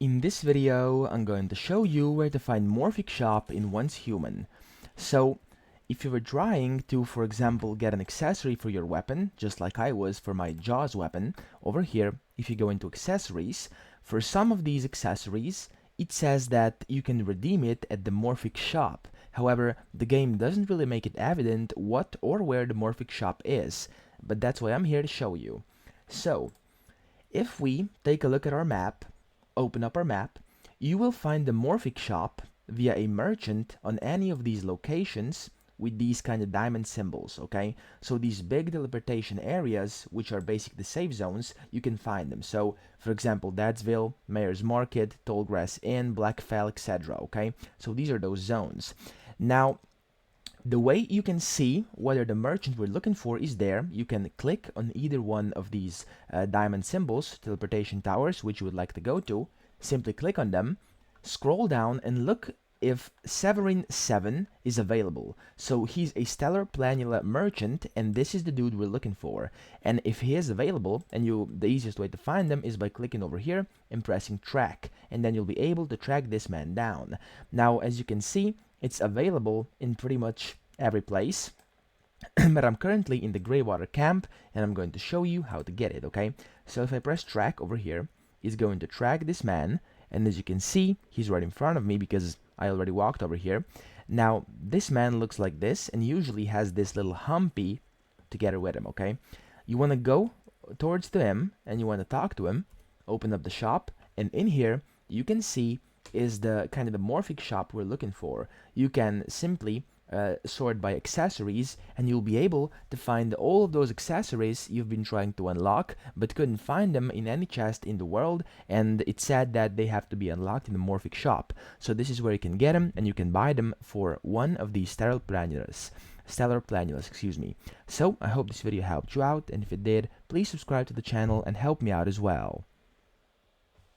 In this video, I'm going to show you where to find Morphic shop in Once Human. So, if you were trying to, for example, get an accessory for your weapon, just like I was for my Jaws weapon, over here, if you go into accessories, for some of these accessories, it says that you can redeem it at the Morphic shop. However, the game doesn't really make it evident what or where the Morphic shop is, but that's why I'm here to show you. So, if we take a look at our map, open up our map, you will find the Morphic shop via a merchant on any of these locations with these kind of diamond symbols, okay? So these big teleportation areas, which are basically the safe zones, you can find them. So, for example, Dadsville, Mayor's Market, Tallgrass Inn, Blackfell, etc., okay? So these are those zones. Now, the way you can see whether the merchant we're looking for is there, you can click on either one of these diamond symbols, teleportation towers, which you would like to go to. Simply click on them, scroll down, and look if Severin 7 is available. So he's a Stellar Planula merchant, and this is the dude we're looking for. And if he is available, and the easiest way to find them is by clicking over here and pressing track, and then you'll be able to track this man down. Now, as you can see, it's available in pretty much every place, but I'm currently in the Greywater camp, and I'm going to show you how to get it, okay? So if I press track over here, it's going to track this man, and as you can see, he's right in front of me because I already walked over here. Now, this man looks like this, and usually has this little humpy together with him, okay? You want to go towards to him, and you want to talk to him, open up the shop, and in here, you can see is the kind of the Morphic shop we're looking for. You can simply sort by accessories, and you'll be able to find all of those accessories you've been trying to unlock but couldn't find them in any chest in the world, and it said that they have to be unlocked in the Morphic shop. So this is where you can get them, and you can buy them for one of these stellar planulas, excuse me. So I hope this video helped you out, and if it did, please subscribe to the channel and help me out as well.